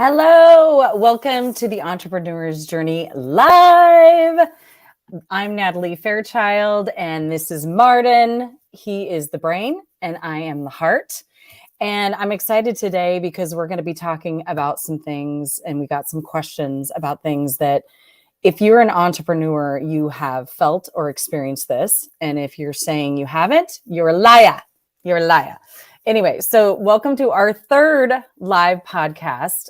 Hello, welcome to the Entrepreneur's Journey Live. I'm Natalie Fairchild, and this is Martin. He is the brain, and I am the heart. And I'm excited today because we're going to be talking about some things, and we got some questions about things that if you're an entrepreneur, you have felt or experienced this. And if you're saying you haven't, you're a liar. You're a liar. Anyway, so welcome to our third live podcast.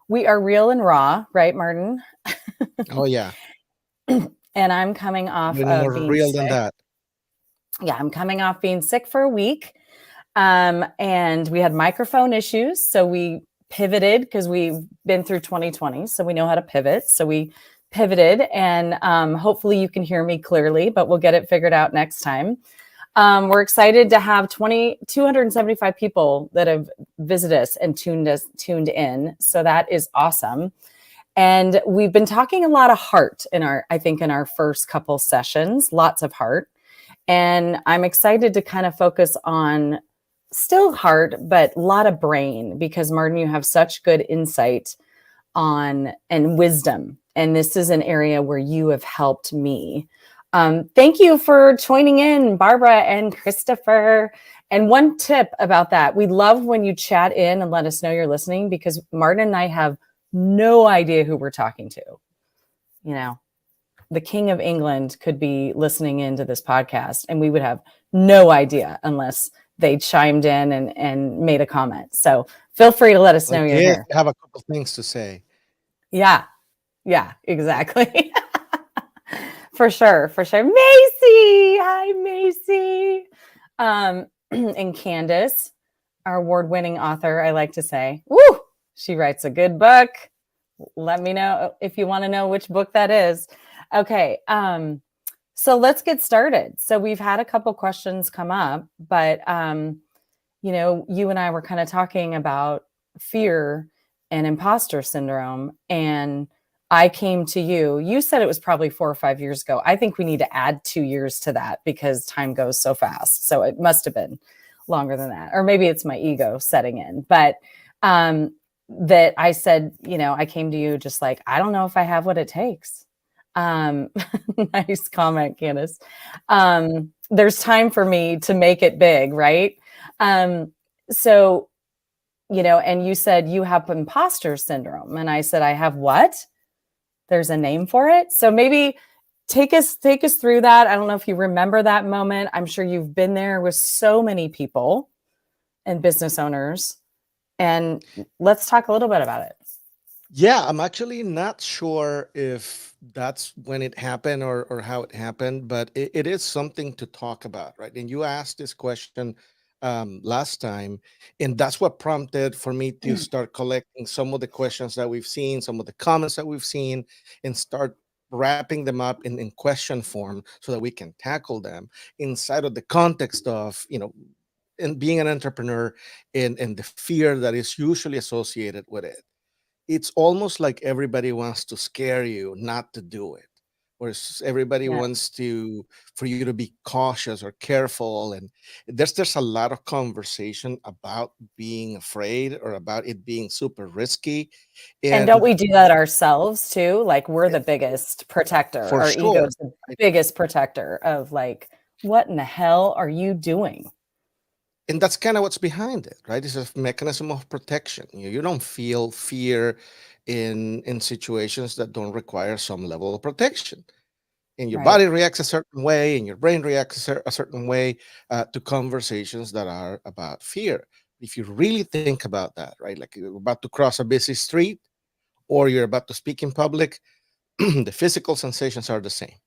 We are real and raw, right, Martin? Oh yeah, And I'm coming off even of more being real than sick. that. Yeah, I'm coming off being sick for a week. And we had microphone issues. So we pivoted because we've been through 2020. So we know how to pivot. So we pivoted, and hopefully you can hear me clearly, but we'll get it figured out next time. We're excited to have 275 people that have visited us and tuned in. So that is awesome. And we've been talking a lot of heart in our first couple sessions, lots of heart. And I'm excited to kind of focus on still heart, but a lot of brain, because Martin, you have such good insight on and wisdom. And this is an area where you have helped me. Thank you for joining in, Barbara and Christopher. And one tip about that, we love when you chat in and let us know you're listening, because Martin and I have no idea who we're talking to. You know, the King of England could be listening into this podcast, and we would have no idea unless they chimed in and made a comment. So feel free to let us know Like, you're yes, here. I have a couple things to say. Yeah, exactly. For sure. Macy, hi, Macy. And Candace, our award-winning author, I like to say. Woo! She writes a good book. Let me know if you want to know which book that is. Okay, so let's get started. So we've had a couple questions come up, but you and I were kind of talking about fear and imposter syndrome, and I came to you. You said it was probably 4 or 5 years ago. I think we need to add 2 years to that because time goes so fast. So it must have been longer than that, or maybe it's my ego setting in. But that I said, I came to you just like, I don't know if I have what it takes. Nice comment, Candace. There's time for me to make it big, right? So, and you said you have imposter syndrome. And I said, I have what? There's a name for it. So maybe take us through that. I don't know if you remember that moment. I'm sure you've been there with so many people and business owners. And let's talk a little bit about it. Yeah, I'm actually not sure if that's when it happened or how it happened, but it is something to talk about, right? And you asked this question last time, and that's what prompted for me to start collecting some of the questions that we've seen, some of the comments that we've seen, and start wrapping them up in question form so that we can tackle them inside of the context of, and being an entrepreneur and the fear that is usually associated with it. It's almost like everybody wants to scare you not to do it, or everybody Yeah. wants to for you to be cautious or careful. And there's a lot of conversation about being afraid or about it being super risky. And don't And we do that ourselves too? Like we're the biggest protector. for Our sure, ego's the right? biggest protector of like, what in the hell are you doing? And that's kind of what's behind it, right? It's a mechanism of protection. You don't feel fear in situations that don't require some level of protection, and your Right. body reacts a certain way and your brain reacts a certain way to conversations that are about fear. If you really think about that, right, like you're about to cross a busy street or you're about to speak in public, the physical sensations are the same.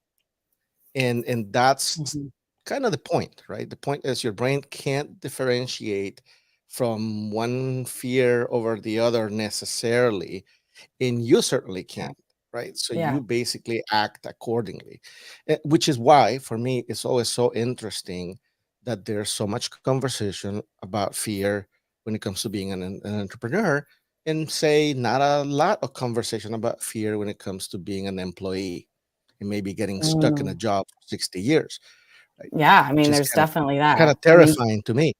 And that's Mhm. kind of the point, right? The point is your brain can't differentiate from one fear over the other necessarily, and you certainly Yeah. can't, right? So Yeah. you basically act accordingly. Which is why for me it's always so interesting that there's so much conversation about fear when it comes to being an entrepreneur, and say not a lot of conversation about fear when it comes to being an employee and maybe getting stuck in a Mm. job for 60 years, right? Yeah. I Which mean, is there's definitely kind that. of terrifying to me.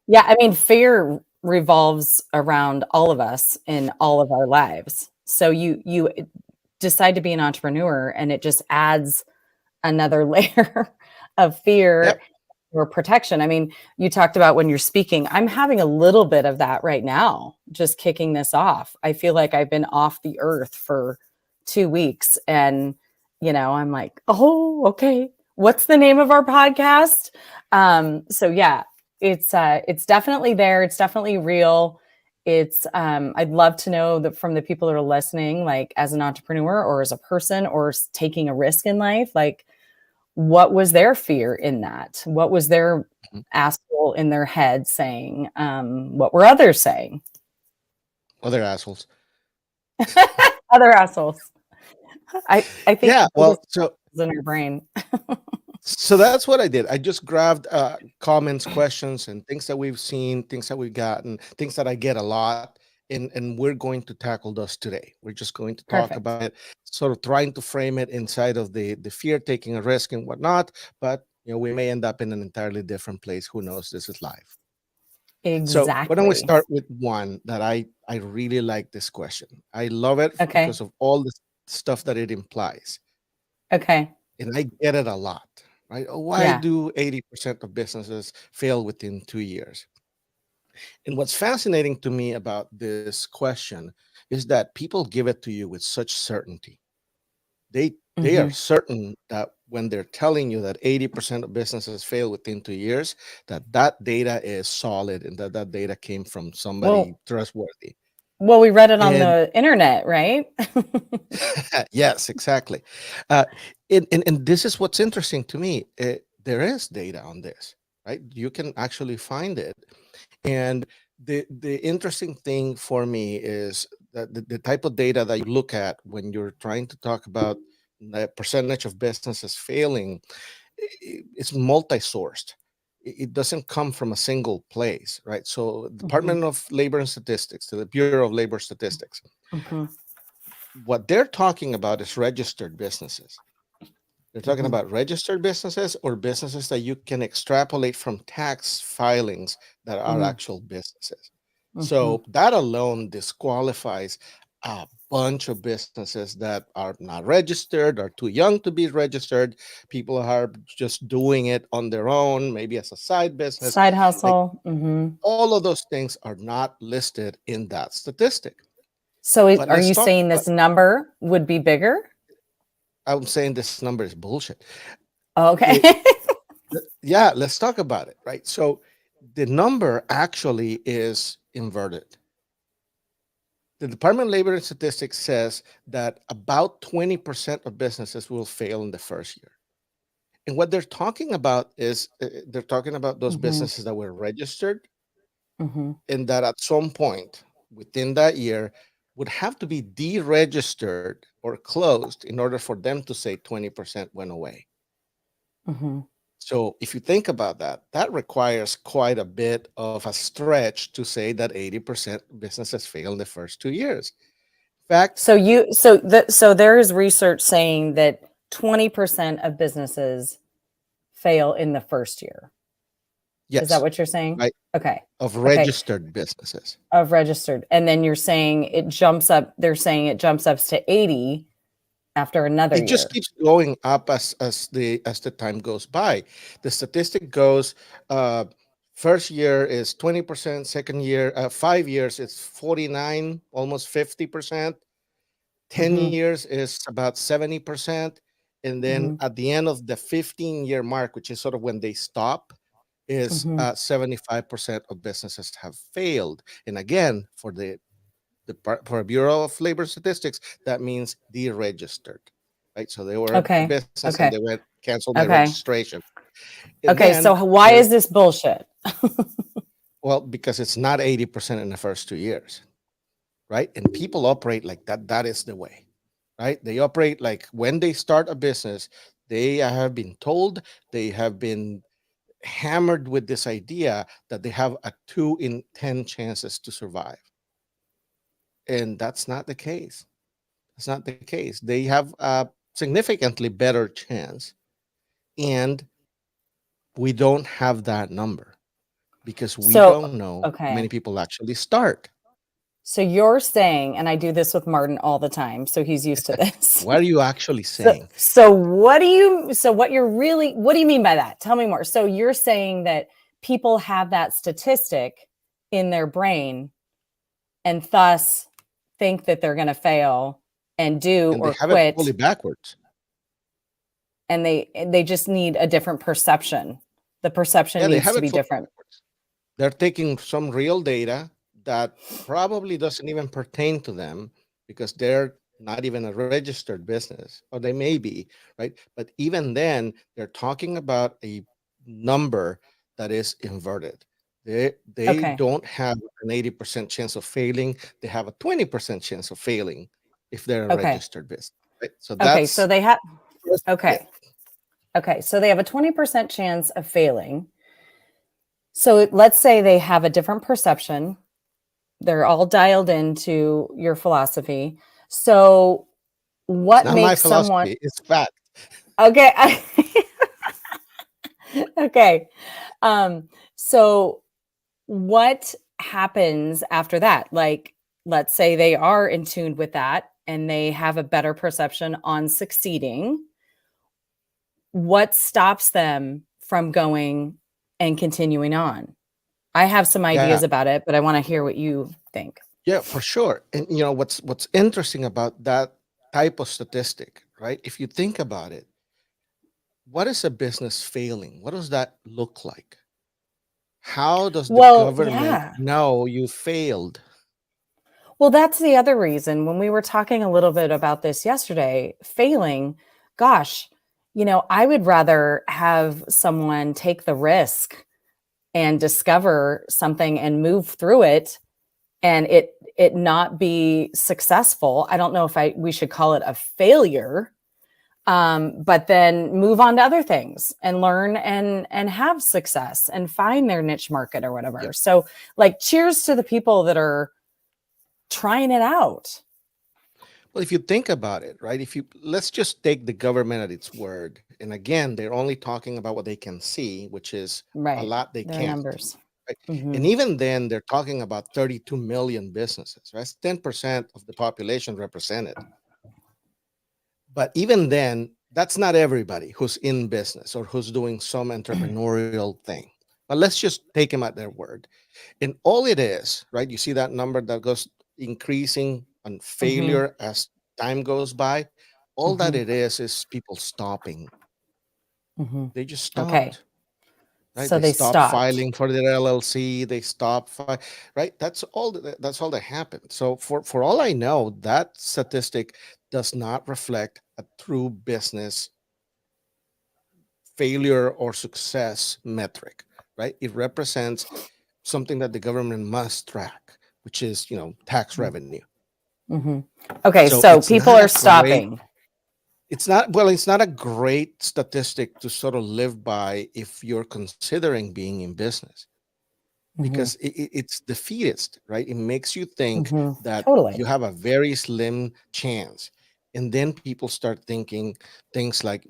Yeah. I mean, fear. revolves around all of us in all of our lives. So you decide to be an entrepreneur, and it just adds another layer of fear Yep. or protection. I mean, you talked about when you're speaking, I'm having a little bit of that right now, just kicking this off. I feel like I've been off the earth for 2 weeks, and I'm like, oh, okay. What's the name of our podcast? So yeah, it's definitely there. It's definitely real. I'd love to know that from the people that are listening, like as an entrepreneur or as a person or taking a risk in life, like what was their fear in that? What was their Mhm. asshole in their head saying? What were others saying? Other assholes. Other assholes. I think Yeah. the biggest Well, so is in our brain. so that's what I did. I just grabbed comments, questions, and things that we've seen, things that we've gotten, things that I get a lot, and we're going to tackle those today. We're just going to talk Perfect. about it, sort of trying to frame it inside of the fear, taking a risk, and whatnot. But we may end up in an entirely different place. Who knows? This is life. So why don't we Exactly. start with one that I really like this question. I love it Okay. because of all the stuff that it implies, Okay. and I get it a lot. Right? Oh, why Yeah. do 80% of businesses fail within 2 years? And what's fascinating to me about this question is that people give it to you with such certainty. They are Hmm. certain that when they're telling you that 80% of businesses fail within 2 years, that data is solid and that data came from somebody Well, trustworthy. we read it on And the internet, right? yes, exactly. Uh, and this is what's interesting to me. There is data on this, right? You can actually find it. And the interesting thing for me is that the type of data that you look at when you're trying to talk about the percentage of businesses failing, it's multi-sourced. It doesn't come from a single place, right? So Hmm. Department of Labor and Statistics, to the Bureau of Labor Statistics, Hmm. what they're talking about is registered businesses. They're talking Hmm. about registered businesses or businesses that you can extrapolate from tax filings that are actual businesses. Hmm. So that alone disqualifies a bunch of businesses that are not registered, are too young to be registered. People are just doing it on their own, maybe as a side business. Side Like hustle. Hmm. all of those things are not listed in that statistic. So But are let's you talk saying about, this number would be bigger? I'm saying this number is bullshit. Okay. It, yeah, let's talk about it, right? So the number actually is inverted. The Department of Labor and Statistics says that about 20% of businesses will fail in the first year. And what they're talking about is they're talking about those Hmm. businesses that were registered Hmm. and that at some point within that year would have to be deregistered or closed in order for them to say 20% went away. Hmm. So if you think about that, that requires quite a bit of a stretch to say that 80% businesses fail in the first 2 years. In fact, So there is research saying that 20% of businesses fail in the first year. Is that yes, what you're saying? right, Okay. of Okay. registered businesses. Of registered. And then you're saying it jumps up, they're saying it jumps up to 80 after another It just year. keeps going up as the time goes by. The statistic goes, uh, first year is 20%, second year, 5 years it's 49, almost 50%. 10 Hmm. years is about 70. And then Hmm. at the end of the 15-year mark, which is sort of when they stop, is Hmm. 75% of businesses have failed. And again, for a Bureau of Labor Statistics, that means deregistered, right? So they were a Okay. business and they Okay. went canceled their Okay. registration. And Okay. then So why there's, is this bullshit? well, because it's not 80% in the first 2 years, right? And people operate like that. That is the way, right? They operate like when they start a business, they have been told, they have been hammered with this idea that they have a 2 in 10 chances to survive. And that's not the case. That's not the case. They have a significantly better chance. And we don't have that number. because we So, don't know how many okay. people actually start. So you're saying, and I do this with Martin all the time, so he's used to this. What are you actually So, saying? what do you mean by that? Tell me more. So you're saying that people have that statistic in their brain and thus think that they're going to fail and do And they or have it totally quit, backwards. and they just need a different perception. The perception Yeah, they needs have to it be totally different. backwards. They're taking some real data that probably doesn't even pertain to them because they're not even a registered business, or they may be, right? But even then, they're talking about a number that is inverted. They Okay. don't have an 80% chance of failing. They have a 20% chance of failing if they're a Okay. registered business, right? So Okay. So that's they have it. okay. Okay. So they have a 20% chance of failing. So let's say they have a different perception. They're all dialed into your philosophy. So It's what not my makes someone philosophy, it's fact. okay? Okay. Um, so what happens after that? Like, let's say they are in tune with that and they have a better perception on succeeding. What stops them from going and continuing on? I have some Yeah, ideas about it, but I want to hear what you think. yeah, for sure. And what's interesting about that type of statistic, right? If you think about it, what is a business failing? What does that look like? How does the Well, government yeah. know you failed? Well, that's the other reason when we were talking a little bit about this yesterday, failing, gosh, I would rather have someone take the risk and discover something and move through it and it not be successful. I don't know if I we should call it a failure, but then move on to other things and learn and have success and find their niche market or whatever. Yep. So, like, cheers to the people that are trying it out. Well, if you think about it, right? If you let's just take the government at its word. And again, they're only talking about what they can see, which is a Right. lot they Their can't. numbers. Right? And Mhm. even then, they're talking about 32 million businesses. Right? That's 10% of the population represented. But even then, that's not everybody who's in business or who's doing some entrepreneurial thing. But let's just take them at their word. And all it is, right? You see that number that goes increasing on Mhm. failure as time goes by. All that Mhm. it is people stopping. Mhm. They just Okay. stopped, right? So They they stopped stopped. filing for their LLC. They stopped, right? That's all that happened. So for all I know, that statistic does not reflect a true business failure or success metric, right? It represents something that the government must track, which is, tax Mhm. revenue. Mhm. Okay, So so people are stopping. it's not a great statistic to sort of live by if you're considering being in business because Mhm. it's defeatist, right? It makes you think Mhm. that Totally. you have a very slim chance. And then people start thinking things like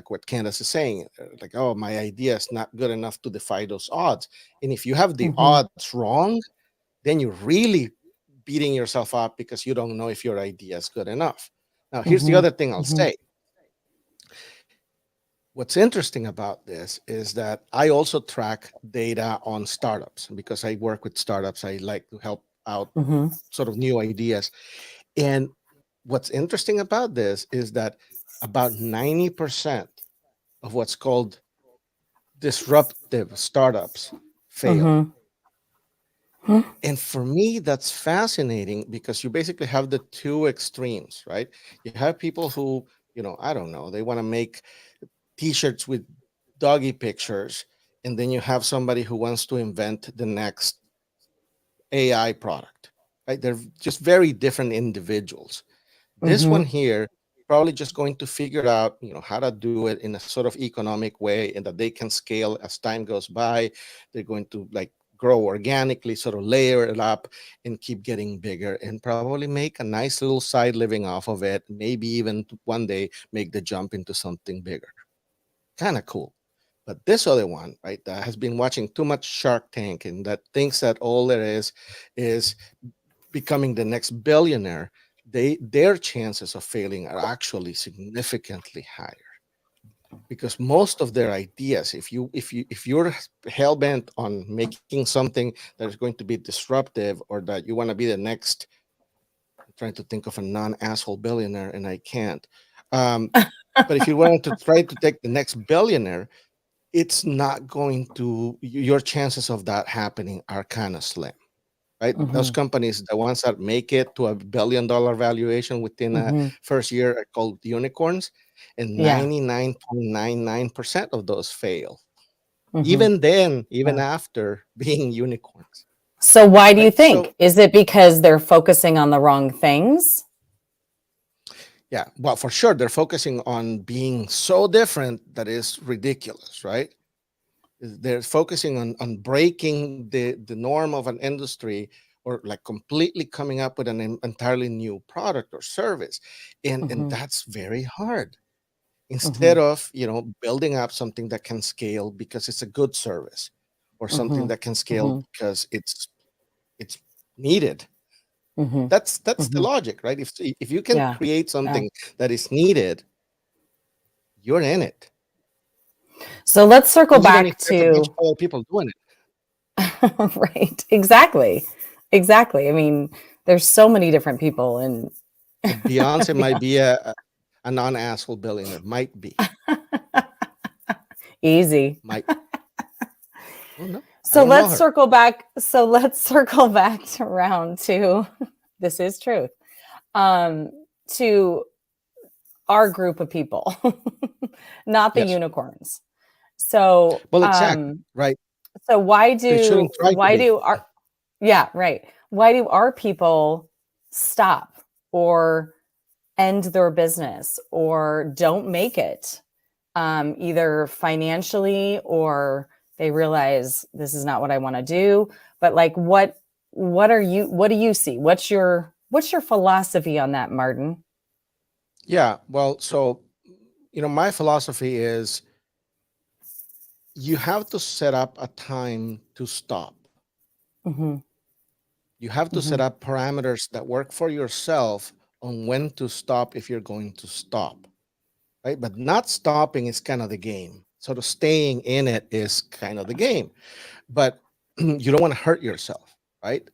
what Candace is saying, like, oh, my idea is not good enough to defy those odds. And if you have the Mhm. odds wrong, then you're really beating yourself up because you don't know if your idea is good enough. Now, here's the Mhm. other thing I'll Mhm. say. What's interesting about this is that I also track data on startups because I work with startups. I like to help out Mhm. sort of new ideas. And what's interesting about this is that about 90% of what's called disruptive startups fail. Mhm. Mhm. And for me, that's fascinating because you basically have the two extremes, right? You have people who, I don't know, they want to make t-shirts with doggy pictures, and then you have somebody who wants to invent the next AI product, right? They're just very different individuals. This one Mhm. here probably just going to figure out, how to do it in a sort of economic way and that they can scale as time goes by. They're going to like grow organically, sort of layer it up and keep getting bigger and probably make a nice little side living off of it. Maybe even one day make the jump into something bigger. Kind of cool. But this other one, right, that has been watching too much Shark Tank and that thinks that all there is becoming the next billionaire, their chances of failing are actually significantly higher because most of their ideas, if you're hell bent on making something that is going to be disruptive or that you want to be the next, I'm trying to think of a non-asshole billionaire and I can't. Um, but if you wanted to try to take the next billionaire, it's not going to, your chances of that happening are kind of slim, right? Those Mhm. companies, the ones that make it to $1 billion valuation within a Mhm. first year, are called unicorns, and Yeah. 99.99% of those fail. Mhm. Even then, even Yeah. after being unicorns, So why do you right? think? So Is it because they're focusing on the wrong things? yeah, well, for sure, they're focusing on being so different that is ridiculous, right? They're focusing on breaking the norm of an industry or like completely coming up with an entirely new product or service, and Mhm. that's very hard. Instead Mhm. of building up something that can scale because it's a good service, or something Mhm. that can scale Mhm. because it's needed. Mhm. That's the Mhm. logic, right? If you can Yeah. create Yeah. something that is needed, you're in it, So let's circle even if back there's a bunch to of other people doing it. right. Exactly. Exactly. I mean, there's so many different people and Like Beyonce yeah. might be a non-asshole billionaire. Might be. Easy. Might. Oh no, I So don't know let's her. circle back. So let's circle back to round two. This is truth. Um, to our group of people, not the Yes. unicorns. So, Well, exactly. Right. so They shouldn't try to why be. do our yeah, right. Why do our people stop or end their business or don't make it? Either financially or they realize this is not what I want to do. But like what do you see? What's your philosophy on that, Martin? Yeah. Well, so my philosophy is you have to set up a time to stop. Hmm. You have to set Hmm. up parameters that work for yourself on when to stop if you're going to stop. Right. But not stopping is kind of the game. Sort of staying in it is kind of the game. But you don't want to hurt yourself, right?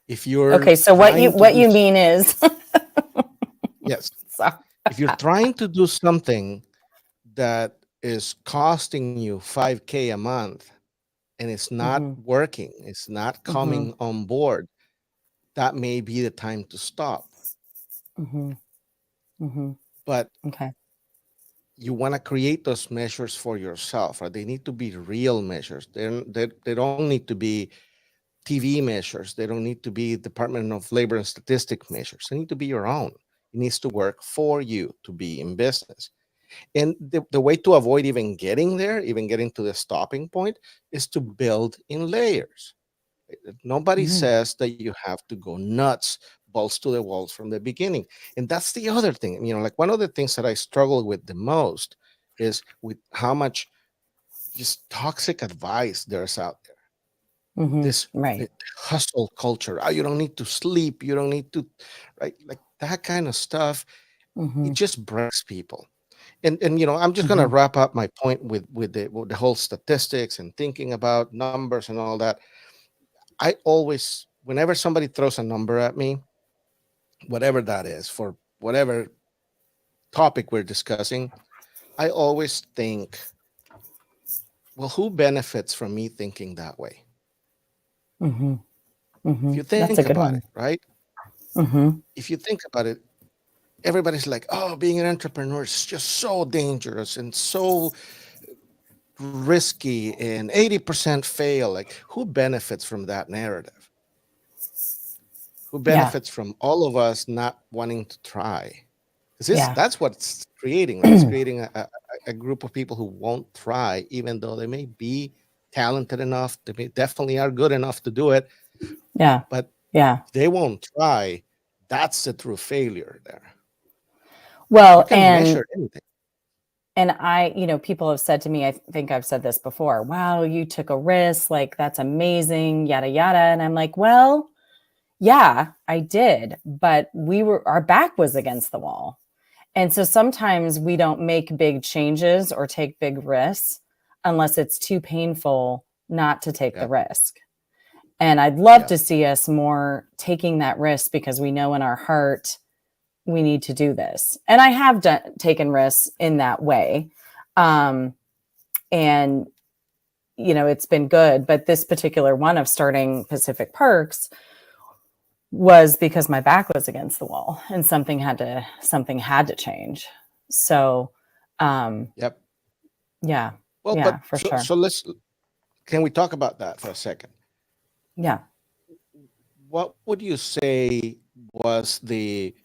If you're Okay, so trying to what do you mean is yes, so, if you're trying to do something that is costing you 5K a month and it's not hmm. working, it's not Hmm. coming on board, that may be the time to stop. Hmm. Hmm. But Okay. you want to create those measures for yourself, right? They need to be real measures. They don't need to be TV measures. They don't need to be Department of Labor and Statistic measures. They need to be your own. It needs to work for you to be in business. And the way to avoid even getting there, even getting to the stopping point, is to build in layers. Nobody Hmm. says that you have to go nuts, balls to the walls from the beginning. And that's the other thing. Like one of the things that I struggle with the most is with how much just toxic advice there's out there. Hmm. This Right. hustle culture. Oh, you don't need to sleep. You don't need to, right? Like that kind of stuff. It Hmm. just breaks people. And I'm just gonna Hmm. wrap up my point with the whole statistics and thinking about numbers and all that. I always, whenever somebody throws a number at me, whatever that is, for whatever topic we're discussing, I always think, well, who benefits from me thinking that way? Hmm. If Hmm. you think That's a good about it, one. right? Hmm. If you think about it, everybody's like, oh, being an entrepreneur is just so dangerous and so risky and 80% fail. Like, who benefits from that narrative? Who Yeah. benefits from all of us not wanting to try? Because Yeah. that's what it's creating, right? It's creating a group of people who won't try, even though they may be talented enough, they may definitely are good enough to do it, Yeah. but Yeah. they won't try. That's the true failure there. You Well, can measure anything. And people have said to me, I think I've said this before, wow, you took a risk, like that's amazing, yada, yada. And I'm like, well, yeah, I did, but our back was against the wall. And so sometimes we don't make big changes or take big risks unless it's too painful not to take the Yep. risk. And I'd love Yep. to see us more taking that risk because we know in our heart we need to do this. And I have taken risks in that way. And, it's been good. But this particular one of starting Pacific Perks was because my back was against the wall and something had to change. So, Yep. yeah, Well, yeah, but for sure. so can we talk about that for a second? Yeah. What would you say was the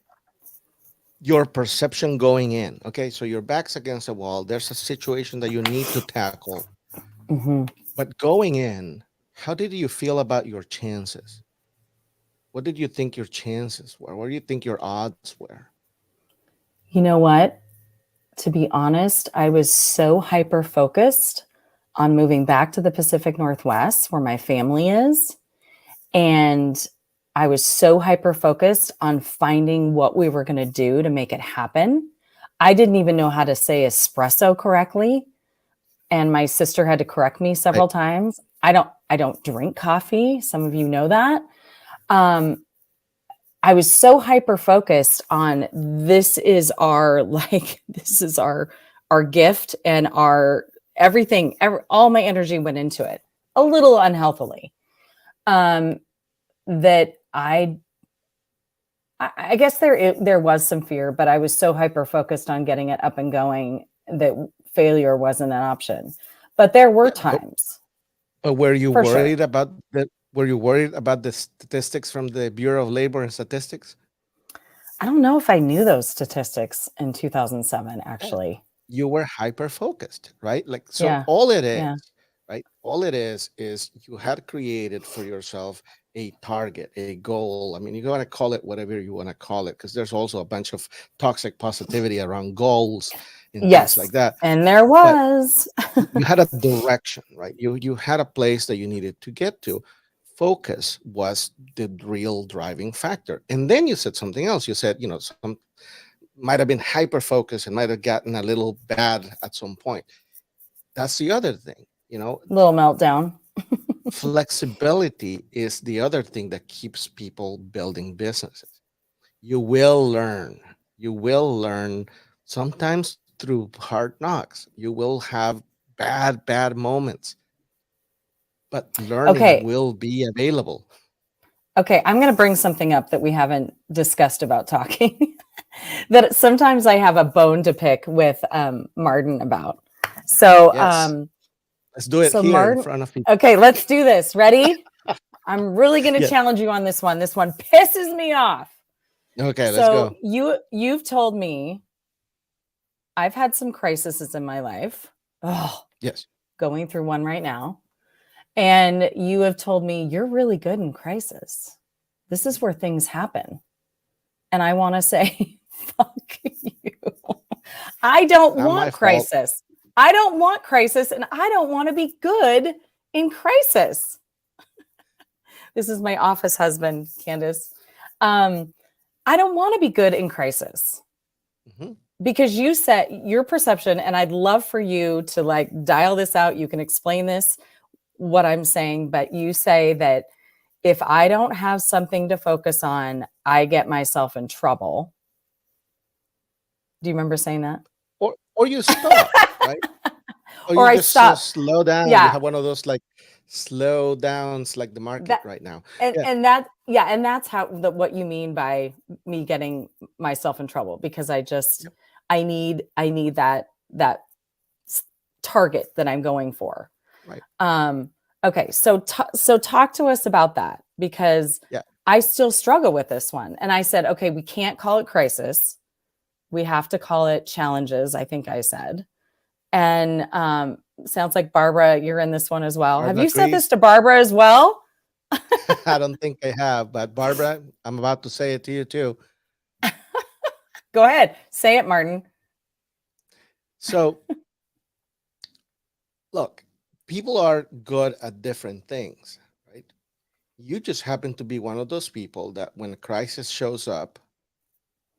your perception going in? Okay, so your back's against the wall. There's a situation that you need to tackle. Hmm. But going in, how did you feel about your chances? What did you think your chances were? What do you think your odds were? You know what? To be honest, I was so hyper focused on moving back to the Pacific Northwest where my family is. And I was so hyper focused on finding what we were going to do to make it happen. I didn't even know how to say espresso correctly. And my sister had to correct me Right. several times. I don't drink coffee. Some of you know that. Um, I was so hyper focused on this is our gift and our everything. All my energy went into it a little unhealthily. Um, that I guess there was some fear, but I was so hyper focused on getting it up and going that failure wasn't an option. But there were Yeah, times but were you for worried sure. about the were you worried about the statistics from the Bureau of Labor and Statistics? I don't know if I knew those statistics in 2007, Yeah. actually. You were hyper focused, right? Like, so Yeah. all it is, Yeah. right? All it is you had created for yourself a target, a goal. I mean, you want to call it whatever you want to call it, because there's also a bunch of toxic positivity around goals and things Yes. like that. And there But was. you had a direction, right? You had a place that you needed to get to. Focus was the real driving factor. And then you said something else. You said, some might have been hyper focused and might have gotten a little bad at some point. That's the other thing, Little meltdown. flexibility is the other thing that keeps people building businesses. You will learn. You will learn sometimes through hard knocks. You will have bad moments, but learning Okay. will be available. Okay. I'm going to bring something up that we haven't discussed about talking that sometimes I have a bone to pick with Martin about. So, Yes. Let's do it so here in Martin, front of people. okay, let's do this. Ready? I'm really going to Yeah. challenge you on this one. This one pisses me off. Okay, let's So go. you've told me I've had some crises in my life. Oh, Yes. going through one right now. And you have told me you're really good in crisis. This is where things happen. And I want to say, fuck you. I don't Not my want fault. crisis. I don't want crisis and I don't want to be good in crisis. This is my office husband, Candace. Um, I don't want to be good in crisis Mhm. because you said your perception, and I'd love for you to like dial this out. You can explain this, what I'm saying, but you say that if I don't have something to focus on, I get myself in trouble. Do you remember saying that? Or you stop, right? Or Or you I just stop. slow down. You Yeah, have one of those like slow downs like the market that right now. and Yeah. and that yeah, and that's how what you mean by me getting myself in trouble because Yep. I need that target that I'm going for. Right. Um, okay, so talk to us about that because Yeah. I still struggle with this one. And I said, okay, we can't call it crisis. We have to call it challenges, I think I said. And sounds like Barbara, you're in this one as well. Have Barbara you said this agrees. to Barbara as well? I don't think I have, but Barbara, I'm about to say it to you too. Go ahead. Say it, Martin. So look, people are good at different things, right? You just happen to be one of those people that when a crisis shows up,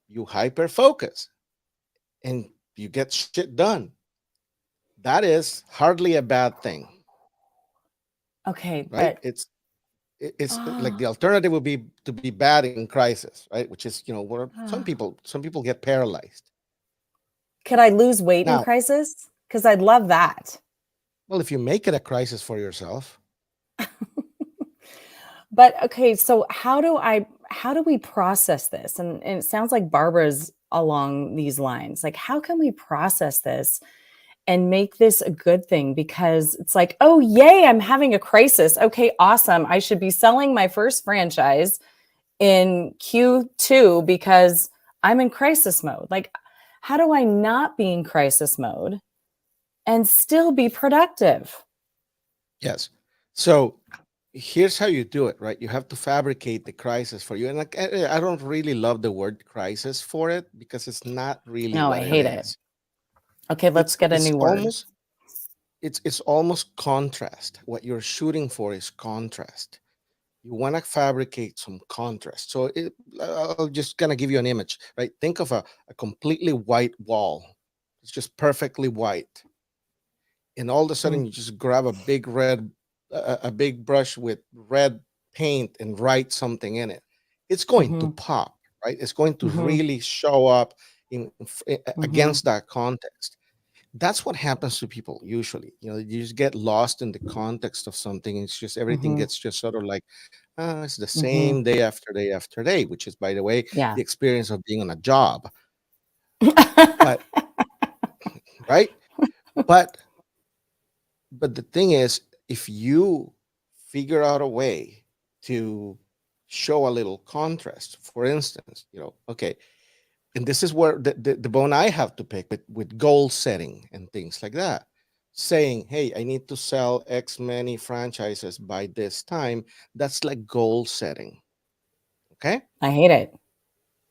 you hyper focus and you get shit done. That is hardly a bad thing, Okay, right? but It's like uh, the alternative would be to be bad in crisis, right? Which is, where uh, some people get paralyzed. could I lose weight in Now, crisis? Because I'd love that. well, if you make it a crisis for yourself, But okay, so how do we process this? And it sounds like Barbara's along these lines. Like, how can we process this and make this a good thing? Because it's like, oh, yay, I'm having a crisis. Okay, awesome. I should be selling my first franchise in Q2 because I'm in crisis mode. Like, how do I not be in crisis mode and still be productive? yes. So here's how you do it, right? You have to fabricate the crisis for you. And like, I don't really love the word crisis for it because it's not really No, I what it hate it. is. Okay, let's It's get a it's new word. almost it's almost contrast. What you're shooting for is contrast. You want to fabricate some contrast. So I'll just kind of give you an image, right? Think of a completely white wall. It's just perfectly white. And all of a sudden you just grab a big a big brush with red paint and write something in it. It's going to Mm-hmm, pop, right? It's going to mm-hmm, really show up mm-hmm, against that context. That's what happens to people usually. You just get lost in the context of something. It's just everything mm-hmm, gets just sort of like, it's the mm-hmm. same day after day after day, which is, by the way, Yeah. the experience of being on a job. But right, but the thing is, if you figure out a way to show a little contrast, for instance, okay, and this is where the bone I have to pick with goal setting and things like that. Saying, hey, I need to sell X many franchises by this time. That's like goal setting. Okay. I hate it.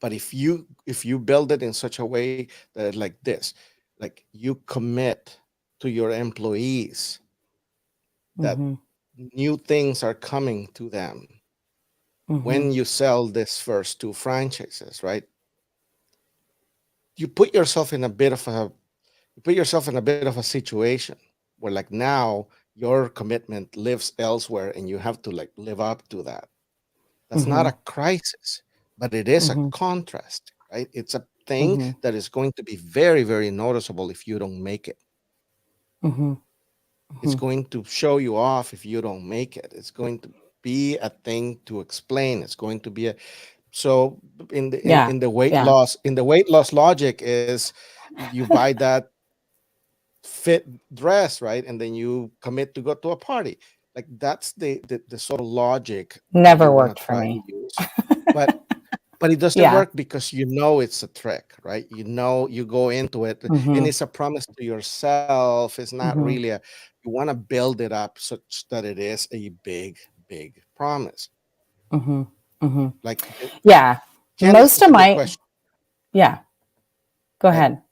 But if you build it in such a way that like this, like you commit to your employees that Mm-hmm, new things are coming to them mm-hmm, when you sell this first two franchises, right? You put yourself in a bit of a you put yourself in a bit of a situation where like now your commitment lives elsewhere and you have to like live up to that. That's not mm-hmm, a crisis, but it is a mm-hmm, contrast, right? It's a thing mm-hmm, that is going to be very, very noticeable if you don't make it. mm-hmm, It's mm-hmm. going to show you off if you don't make it. It's going to be a thing to explain. It's going to be a so Yeah. in the weight Yeah. loss logic is you buy that fit dress, right? And then you commit to go to a party. Like that's the sort of logic that you Never want to worked for try to me. use. But it doesn't Yeah. work because it's a trick, right? You go into it and Mm-hmm, it's a promise to yourself. It's not mm-hmm, really you want to build it up such that it is a big, big promise. mm-hmm, mm-hmm. Like Yeah. Candace Most is of a good my, question, yeah. Go right? ahead.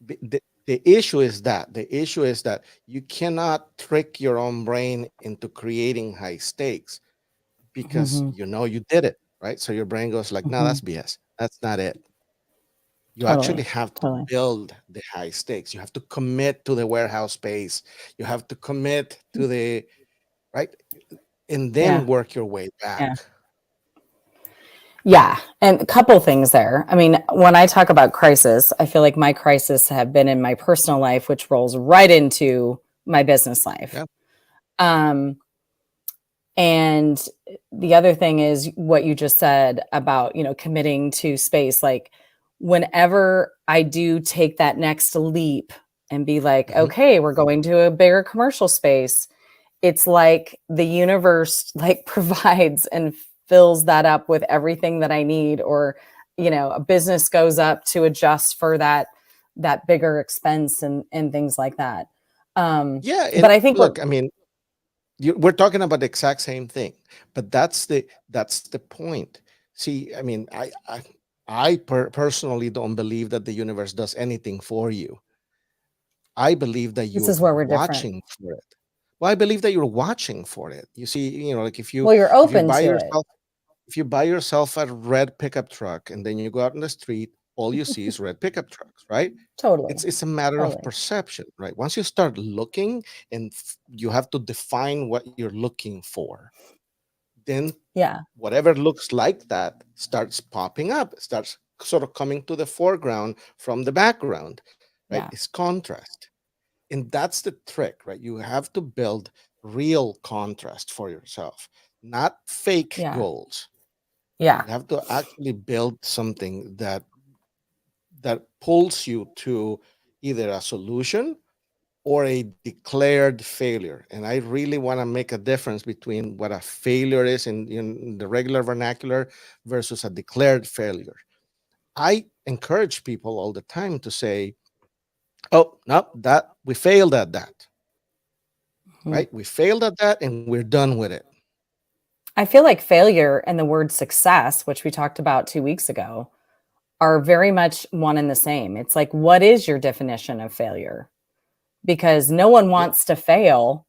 The issue is that you cannot trick your own brain into creating high stakes because Mm-hmm, you did it, right? So your brain goes like, no, mm-hmm. that's BS. That's not it. You actually Totally. have to Totally. build the high stakes. You have to commit to the warehouse space. You have to commit to the right, and then Yeah. work your way Yeah. back. Yeah. And a couple things there. I mean, when I talk about crisis, I feel like my crisis have been in my personal life, which rolls right into my business life. Yeah. Um, And the other thing is what you just said about, committing to space. Like, whenever I do take that next leap and be like, Hmm. okay, we're going to a bigger commercial space, it's like the universe like provides and fills that up with everything that I need, or, a business goes up to adjust for that bigger expense and things like that. Yeah. And But I think what look, I mean, we're talking about the exact same thing, but that's the point. See, I mean, I personally don't believe that the universe does anything for you. I believe that This you're is where we're different. watching for it. Well, I believe that you're watching for it. You see, like Well, you're if you open buy to it. yourself if you buy yourself a red pickup truck and then you go out in the street, all you see is red pickup trucks, right? Totally. It's a matter of Totally. perception, right? Once you start looking and you have to define what you're looking for, then Yeah. whatever looks like that starts popping up, starts sort of coming to the foreground from the background, right? Yeah. It's contrast. And that's the trick, right? You have to build real contrast for yourself, not fake Yeah. goals. Yeah. You have to actually build something that pulls you to either a solution or a declared failure. And I really want to make a difference between what a failure is in the regular vernacular versus a declared failure. I encourage people all the time to say, "Oh, no, that we failed at that, Mhm. right? We failed at that and we're done with it." I feel like failure and the word success, which we talked about 2 weeks ago, are very much one and the same. It's like, what is your definition of failure? Because no one Yeah, wants to fail,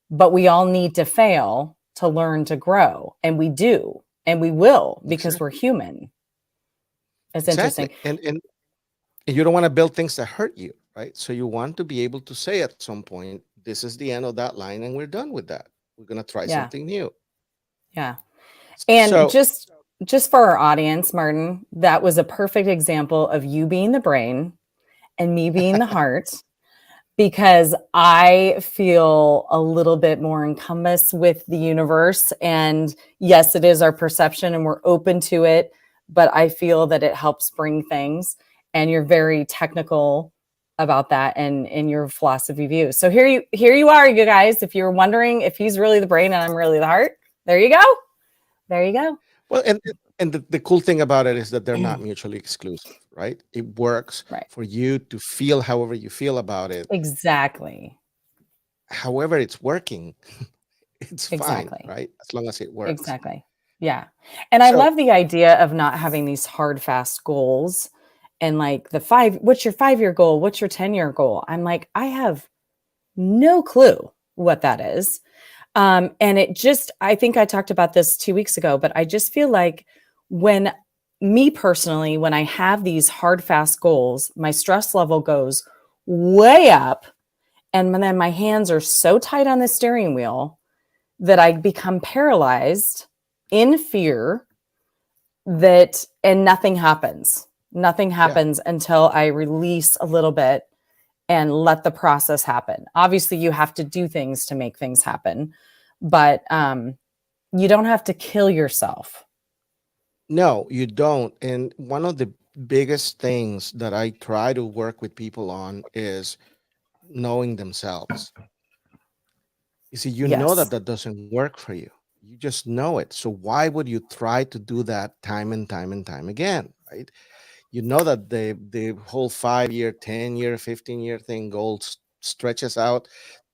but we all need to fail to learn to grow. And we do, and we will because we're exactly. human. It's Exactly. interesting. And you don't want to build things that hurt you, right? So you want to be able to say at some point, this is the end of that line and we're done with that. We're going to try Yeah. something new. Yeah. And So, just for our audience, Martin, that was a perfect example of you being the brain and me being the heart, because I feel a little bit more encompassed with the universe. And yes, it is our perception and we're open to it, but I feel that it helps bring things. And you're very technical about that and in your philosophy view. So here you are, you guys. If you're wondering if he's really the brain and I'm really the heart, there you go. There you go. well, and the cool thing about it is that they're not mutually exclusive, right? It works Right. for you to feel however you feel about it. Exactly. However, it's working, it's fine, Exactly. right? As long as it works. Exactly. Yeah. And I So, love the idea of not having these hard, fast goals and like what's your 5 year goal? What's your 10-year goal? I'm like, I have no clue what that is. And I think I talked about this 2 weeks ago, but I just feel like when me personally, when I have these hard, fast goals, my stress level goes way up. And then my hands are so tight on the steering wheel that I become paralyzed in fear and nothing happens. Nothing yeah. happens until I release a little bit and let the process happen. Obviously, you have to do things to make things happen, but you don't have to kill yourself. No, you don't. And one of the biggest things that I try to work with people on is knowing themselves. You see, you know Yes. that that doesn't work for you. You just know it. So why would you try to do that time and time and time again, right? You know that the whole 5 year, 10 year, 15 year thing stretches out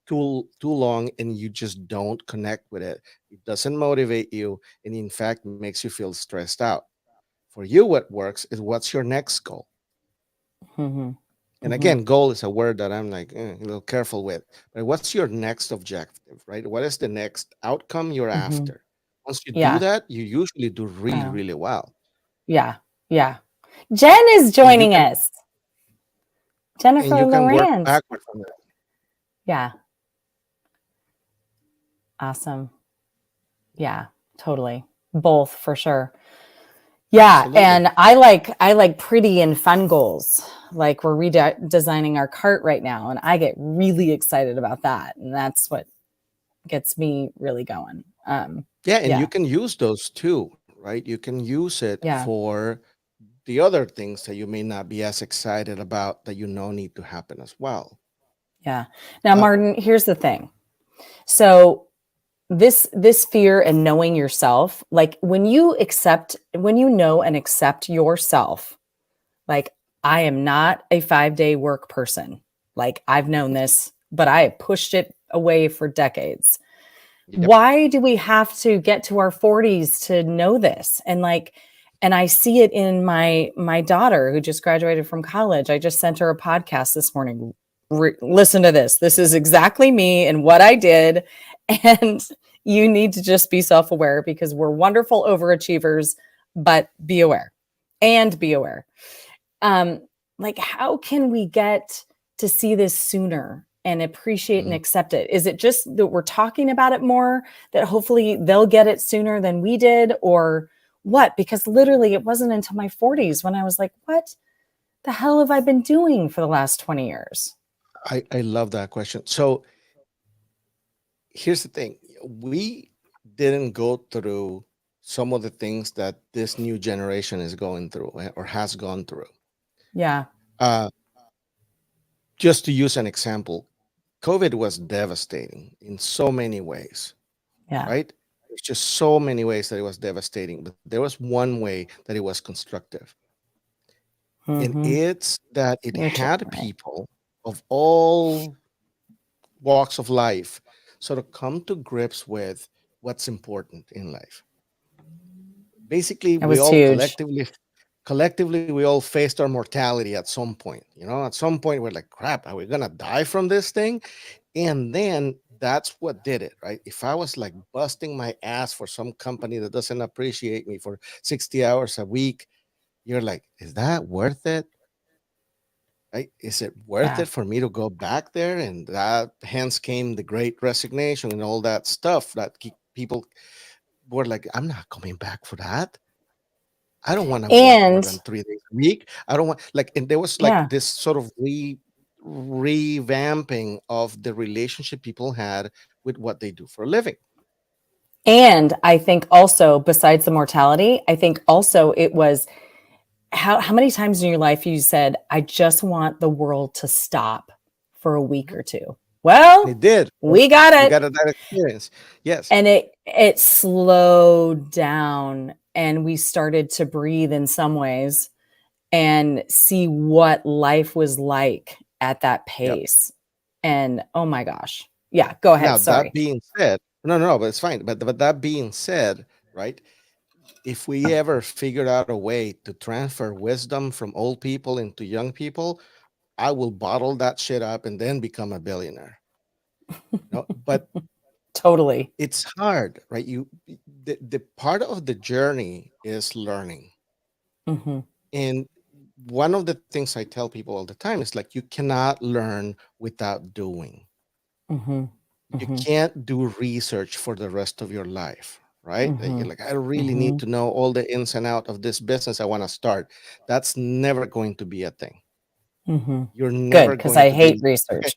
too long, and you just don't connect with it. It doesn't motivate you, and in fact makes you feel stressed out. For you, what works is what's your next goal. Hmm. And Hmm. again, goal is a word that I'm like a little careful with. But what's your next objective, right? What is the next outcome you're Hmm. after? Once you do Yeah. that, you usually do really, Uh, really well. yeah. Yeah. Jen is And you joining can us. Jennifer work Lorenz. backward from that. Yeah. Awesome. Yeah. Totally. Both for sure. Yeah, Absolutely. and I like pretty and fun goals. Like we're redesigning our cart right now, and I get really excited about that, and that's what gets me really going. Yeah, and you Yeah, can use those too, right? You can use it yeah, for the other things that you may not be as excited about that you know need to happen as well. yeah. Now, Uh, Martin, here's the thing. So this fear and knowing yourself, like when you know and accept yourself, like I am not a 5-day work person. Like I've known this, but I have pushed it away for decades. yep. Why do we have to get to our 40s to know this? And I see it in my daughter who just graduated from college. I just sent her a podcast this morning. listen to this. This is exactly me and what I did. And you need to just be self aware because we're wonderful overachievers, but be aware and be aware. Um, like, how can we get to see this sooner and appreciate and Mhm. accept it? Is it just that we're talking about it more, that hopefully they'll get it sooner than we did, or what? Because literally, it wasn't until my 40s when I was like, what the hell have I been doing for the last 20 years? I love that question. So here's the thing. We didn't go through some of the things that this new generation is going through or has gone through. Yeah. Uh, just to use an example, COVID was devastating in so many ways, Yeah. right? There's just so many ways that it was devastating, but there was one way that it was constructive. And Mm-hmm. it's that it You're totally had right. people of all walks of life sort of come to grips with what's important in life. Basically, It we was all huge. collectively we all faced our mortality at some point. At some point we're like, crap, are we gonna die from this thing? And then that's what did it, right? If I was like busting my ass for some company that doesn't appreciate me for 60 hours a week, you're like, is that worth it? Right? Is it worth Yeah. it for me to go back there? And that hence came the great resignation and all that stuff that people were like, I'm not coming back for that. I don't want to work more And than 3 days a week. I don't want like, and there was like yeah. this sort of revamping of the relationship people had with what they do for a living. And I think also, besides the mortality, I think also it was how many times in your life you said, I just want the world to stop for a week Mhm. or two. And Well, it did. Right? we got We it. got that experience. Yes. And it slowed down and we started to breathe in some ways and see what life was like at that Yep. pace. And oh my gosh. Yeah, go Now ahead. that Sorry. being said, no, but it's fine. But that being said, right? If we ever figured out a way to transfer wisdom from old people into young people, I will bottle that shit up and then become a billionaire. But Totally. it's hard, right? The part of the journey is learning. Hmm. And one of the things I tell people all the time is like you cannot learn without doing. Hmm. You Hmm. can't do research for the rest of your life, right? You're Hmm. like, I really need Hmm. to know all the ins and out of this business I want to start. That's never going to be a thing. Hmm. You're Good, never because going I to hate be okay. research.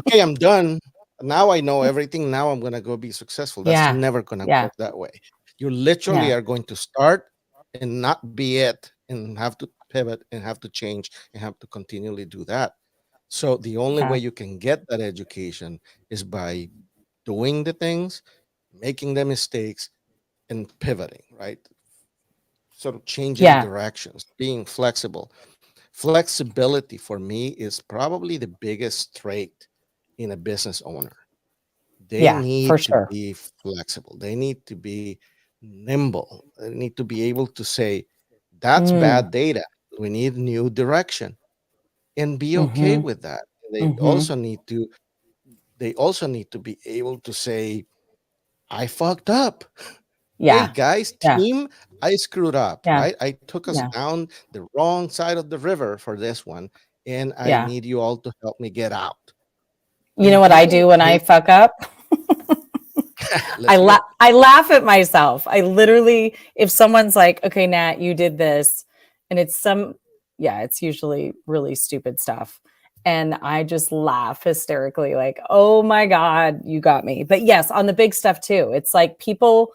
Okay, I'm done. Now I know everything. Now I'm gonna go be successful. That's Yeah. never gonna Yeah. work that way. You literally Yeah. are going to start and not be it, and have to pivot and have to change and have to continually do that. So the only way Yeah. you can get that education is by doing the things, making the mistakes, and pivoting, right? Sort of changing Yeah. directions, being flexible. Flexibility for me is probably the biggest trait in a business owner. They Yeah. For need to sure. be flexible. They need to be nimble. They need to be able to say, that's Mm. bad data. We need new direction and be okay Hmm. with that. Hmm. They also need to be able to say, I fucked up. Hey Yeah. guys, Yeah. team, I screwed up, Yeah. right? I took us Yeah. down the wrong side of the river for this one, and I Yeah. need you all to help me get out. You know And what I people do when I hate fuck up? let's hear it. I laugh at myself. I literally, if someone's like, "Okay, Nat, you did this," and it's yeah, it's usually really stupid stuff, and I just laugh hysterically, like, "Oh my god, you got me!" But yes, on the big stuff too. It's like people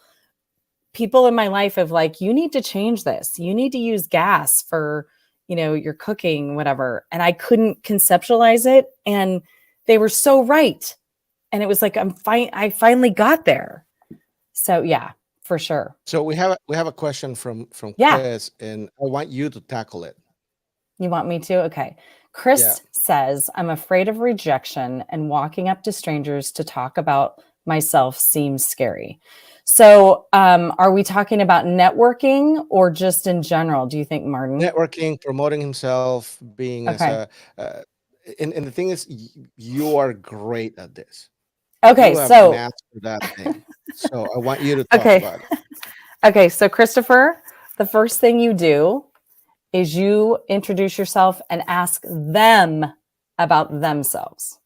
in my life have like, "You need to change this. You need to use gas for your cooking, whatever," and I couldn't conceptualize it, and they were so right, and it was like I'm fine. I finally got there. So yeah, for sure. So we have a question from Yeah. Chris, and I want you to tackle it. You want me to? Okay. Yeah, Chris says, I'm afraid of rejection and walking up to strangers to talk about myself seems scary. So, are we talking about networking or just in general? Do you think, Martin? networking, promoting himself, being as Okay. a uh, And the thing is, you are great at this. Okay, You have so mastered that thing. So I want you to talk okay. about it. Okay, so Christopher, the first thing you do is you introduce yourself and ask them about themselves.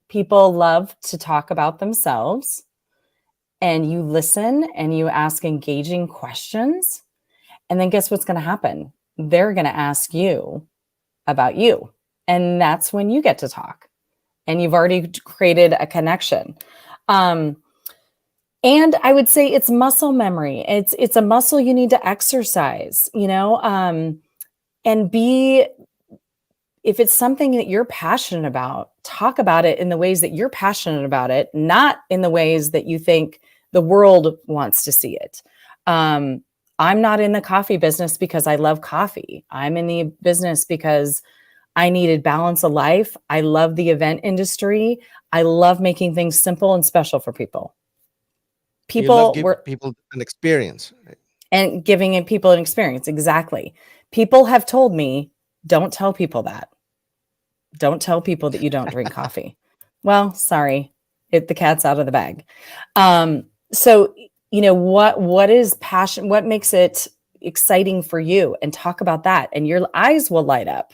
People love to talk about themselves, and you listen and you ask engaging questions. And then guess what's going to happen? They're going to ask you about you. And that's when you get to talk. And you've already created a connection. Um, and I would say it's muscle memory. It's a muscle you need to exercise, and be if it's something that you're passionate about, talk about it in the ways that you're passionate about it, not in the ways that you think the world wants to see it. Um, I'm not in the coffee business because I love coffee. I'm in the business because I needed balance of life. I love the event industry. I love making things simple and special for people. You love People give were people an experience, right? and giving people an experience. Exactly. People have told me, don't tell people that. Don't tell people that you don't drink coffee. Well, sorry, the cat's out of the bag. So, what is passion? What makes it exciting for you? And talk about that, and your eyes will light up,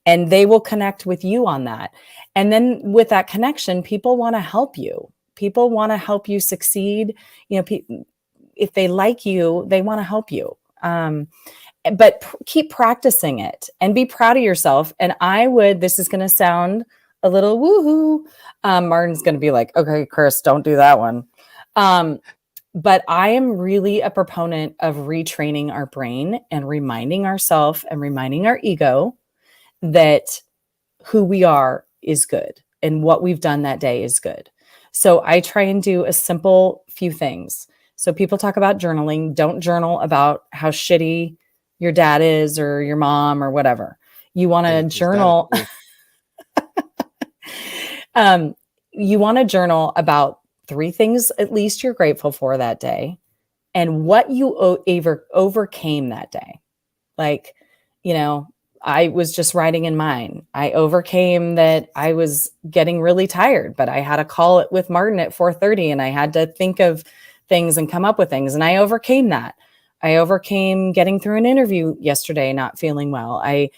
and they will connect with you on that. And then with that connection, people want to help you. People want to help you succeed. If they like you, they want to help you. But keep practicing it and be proud of yourself. And this is going to sound a little woohoo. Martin's going to be like, okay, Chris, don't do that one. Um, but I am really a proponent of retraining our brain and reminding ourselves and reminding our ego that who we are is good and what we've done that day is good. So I try and do a simple few things. So people talk about journaling. Don't journal about how shitty your dad is or your mom or whatever. You want to Is that journal. true? um, you want to journal about three things at least you're grateful for that day and what you overcame that day. Like, you know, I was just writing in mine. I overcame that I was getting really tired, but I had a call with Martin at 4:30 and I had to think of things and come up with things. And I overcame that. I overcame getting through an interview yesterday, not feeling well. And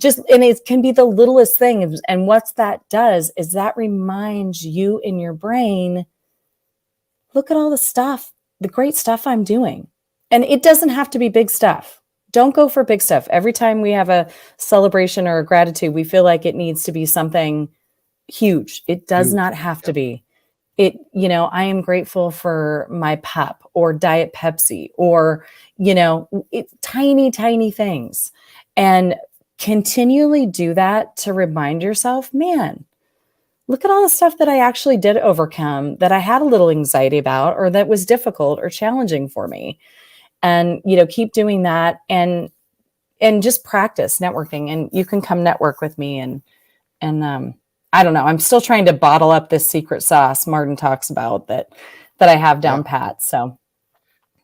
it can be the littlest thing. And what that does is that reminds you in your brain, look at all the great stuff I'm doing. And it doesn't have to be big stuff. Don't go for big stuff. Every time we have a celebration or a gratitude, we feel like it needs to be something huge. It does Huge. not have to Yep. be. I am grateful for my pup or Diet Pepsi or, tiny, tiny things. And continually do that to remind yourself, man, look at all the stuff that I actually did overcome that I had a little anxiety about or that was difficult or challenging for me. And, keep doing that and just practice networking. And you can come network with me and I don't know. I'm still trying to bottle up this secret sauce Martin talks about that I have Yeah. down pat. So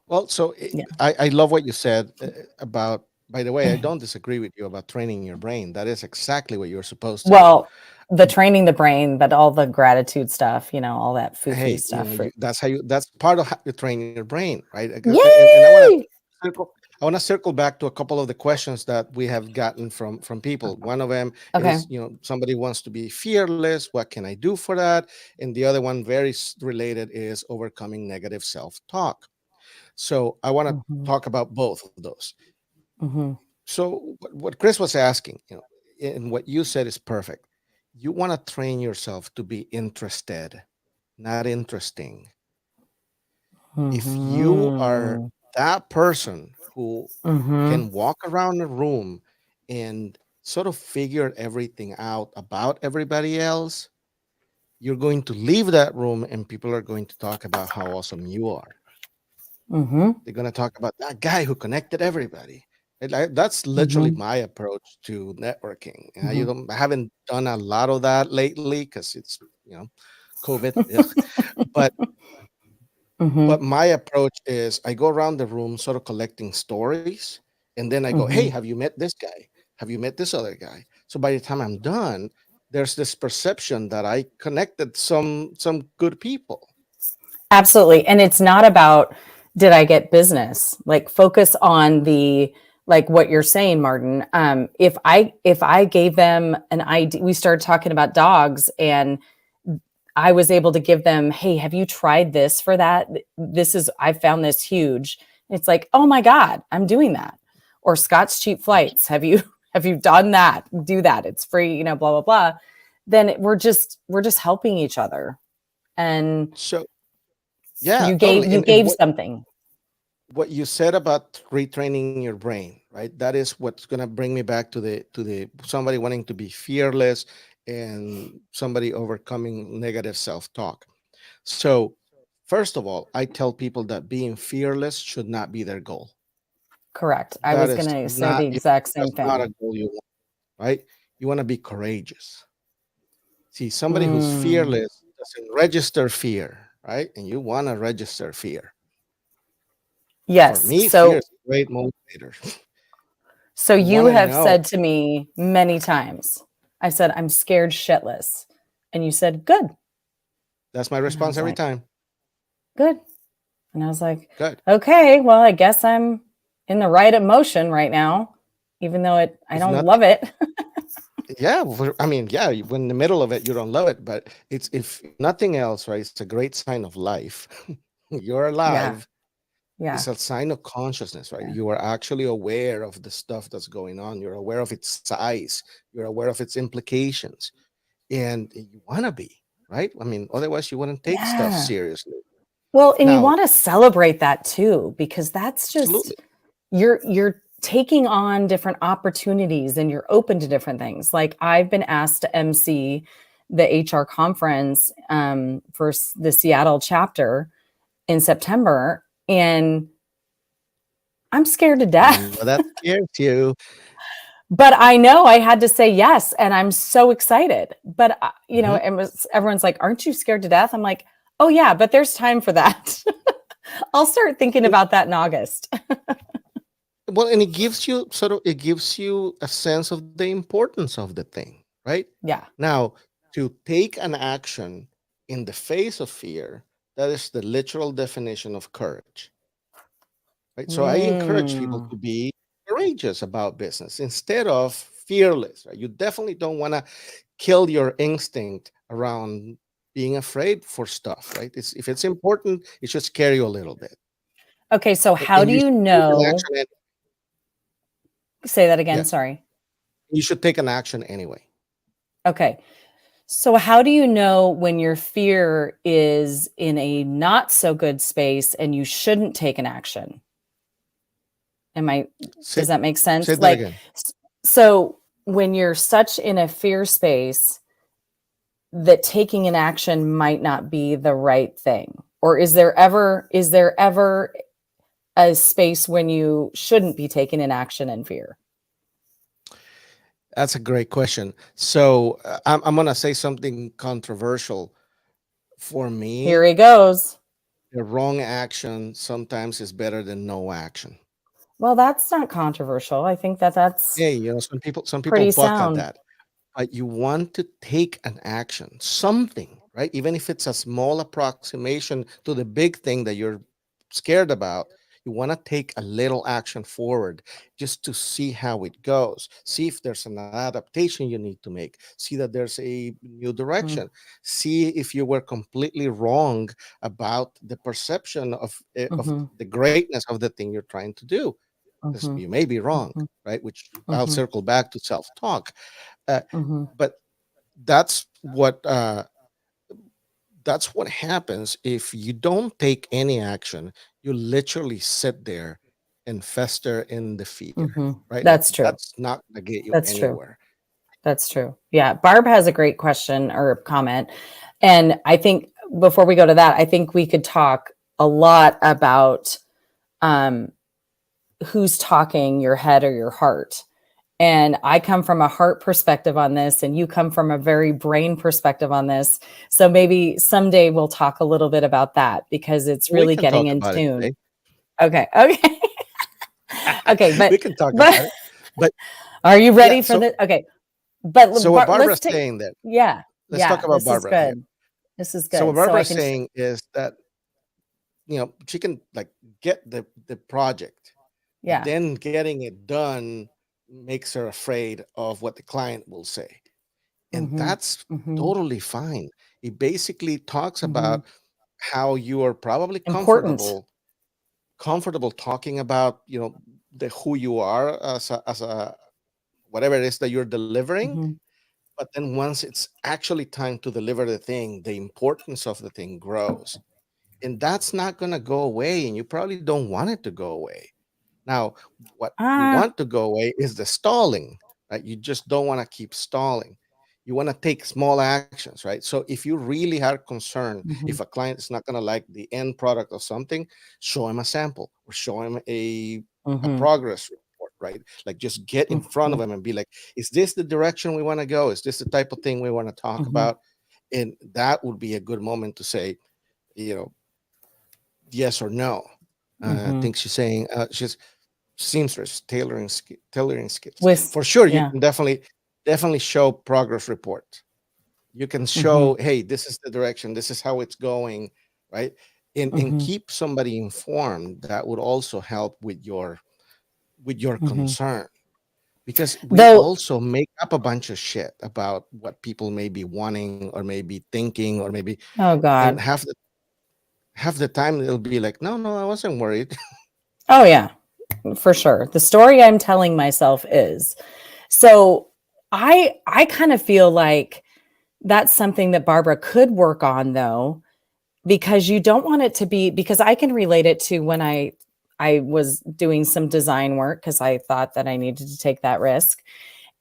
Well, so yeah. I love what you said about. By the way, I don't disagree with you about training your brain. That is exactly what you're supposed to do. Well, the training the brain, but all the gratitude stuff, all that foo-foo Hey, stuff. that's how you. That's part of how you train your brain, right? And I want to Yay! circle. I want to circle back to a couple of the questions that we have gotten from people. One of them Okay. is, somebody wants to be fearless. What can I do for that? And the other one, very related, is overcoming negative self-talk. So I want to Hmm. talk about both of those. Hmm. So what Chris was asking, and what you said is perfect. You want to train yourself to be interested, not interesting. If you are Hmm. that person who Hmm. can walk around a room and sort of figure everything out about everybody else, you're going to leave that room and people are going to talk about how awesome you are. Hmm. They're going to talk about that guy who connected everybody. That's literally Hmm. my approach to networking. Hmm. I haven't done a lot of that lately because it's, COVID. Ugh. But Hmm. my approach is I go around the room sort of collecting stories, and then I go, "Hey, Hmm. have you met this guy? Have you met this other guy? So by the time I'm done, there's this perception that I connected some good people. Absolutely. And it's not about, did I get business? Like, focus on the, like what you're saying, Martin. If I gave them an idea, we started talking about dogs, and I was able to give them, hey, have you tried this for that? I found this huge. It's like, oh my God, I'm doing that. Or Scott's Cheap Flights. Have you done that? Do that. It's free, blah, blah, blah. Then we're just helping each other. And So yeah, you totally. gave you And gave something. what you said about retraining your brain, right? That is what's going to bring me back to the somebody wanting to be fearless and somebody overcoming negative self-talk. So first of all, I tell people that being fearless should not be their goal. Correct. I That was is going to say the not, exact same that's not a thing. goal you want, right? You want to be courageous. See, somebody who's Mm, fearless doesn't register fear, right? And you want to register fear. For yes. me, fear So is a great motivator. so You you want to have know. said to me many times, I said, I'm scared shitless. And you said, good. That's my And I response was every like, time. good. And I was like, Good. okay, well, I guess I'm in the right emotion right now, even though I If don't nothing, love it. yeah. I mean, yeah. When in the middle of it, you don't love it, but it's if nothing else, right? It's a great sign of life. You're Yeah. alive. Yeah. It's a sign of consciousness, right? Yeah. You are actually aware of the stuff that's going on. You're aware of its size. You're aware of its implications, and you want to be right. I mean, otherwise you wouldn't take stuff Yeah. seriously. Well, and you Now, want to celebrate that too, because that's just absolutely. you're taking on different opportunities and you're open to different things. Like, I've been asked to MC the HR conference for the Seattle chapter in September, and I'm scared to I know death. that scares you. But I know I had to say yes, and I'm so excited. But Mhm. everyone's like, "Aren't you scared to death?" I'm like, "Oh yeah, but there's time for that." I'll start thinking about that in August. Well, and it gives you a sense of the importance of the thing, right? Yeah. Now, to take an action in the face of fear, that is the literal definition of courage, right? So I encourage people Mm, to be courageous about business instead of fearless, right? You definitely don't want to kill your instinct around being afraid for stuff, right? If it's important, it should scare you a little bit. okay, so how And do you you should take an know? action. Say that again. Yeah, Sorry. you should take an action anyway. Okay. So, how do you know when your fear is in a not so good space and you shouldn't take an action? Am I, Say does that make say sense? that Like, again. so when you're such in a fear space that taking an action might not be the right thing, or is there ever a space when you shouldn't be taking an action in fear? That's a great question. So I'm gonna say something controversial. For Here me, he goes. the wrong action sometimes is better than no action. Well, that's not controversial. I think that's Hey, some people pretty buck at sound. that. But you want to take an action, something, right? Even if it's a small approximation to the big thing that you're scared about, you want to take a little action forward just to see how it goes. See if there's an adaptation you need to make. See that there's a new Mm, direction. See if you were completely wrong about the perception of mhm, the greatness of the thing you're trying to do. Because mhm, you may be wrong, mhm, right? Which I'll mhm, circle back to self talk. Uh, mhm, but that's what happens if you don't take any action. You literally sit there and fester in the fear, mhm. right? And That's true. that's not going to get you That's true. anywhere. That's true. Yeah. Barb has a great question or comment. And I think before we go to that, I think we could talk a lot about um, who's talking, your head or your heart. And I come from a heart perspective on this, and you come from a very brain perspective on this. So maybe someday we'll talk a little bit about that, because it's We really can getting talk in about it tune. today. Okay. Okay. Okay. We can talk But about it. But are you yeah, ready for so the? Okay. But So what let's Barbara's take, saying that, yeah, let's talk yeah, about this is Barbara here. good. This is So what good. So I Barbara's can, saying is that, she can like get the project, but yeah. then getting it done makes her afraid of what the client will say. And Mm-hmm. that's Mm-hmm. totally fine. It basically talks Mm-hmm. about how you are probably Important. comfortable talking about, the who you are as a whatever it is that you're delivering. Mm-hmm. But then once it's actually time to deliver the thing, the importance of the thing grows. And that's not going to go away. And you probably don't want it to go away. Now, what you Ah. want to go away is the stalling, right? You just don't want to keep stalling. You want to take small actions, right? So if you really are concerned if Mm-hmm. a client is not going to like the end product of something, show him a sample or show him a Mm-hmm. progress report, right? Like just get in front of Mm-hmm. him and be like, is this the direction we want to go? Is this the type of thing we want to talk Mm-hmm. about? And that would be a good moment to say, you know, yes or no. I Mm-hmm. think she's saying she's seamstress tailoring skills. With, For sure, you yeah. can definitely show progress reports. You can Mm-hmm. show, hey, this is the direction, this is how it's going, right? And Mm-hmm. keep somebody informed. That would also help with your Mm-hmm. concern, because we Though, also make up a bunch of shit about what people may be wanting or maybe thinking or maybe, oh and God. half the time it'll be like, no, no, I wasn't worried. Oh yeah, for sure. The story I'm telling myself is, so I kind of feel like that's something that Barbara could work on though, because you don't want it to be, because I can relate it to when I was doing some design work because I thought that I needed to take that risk.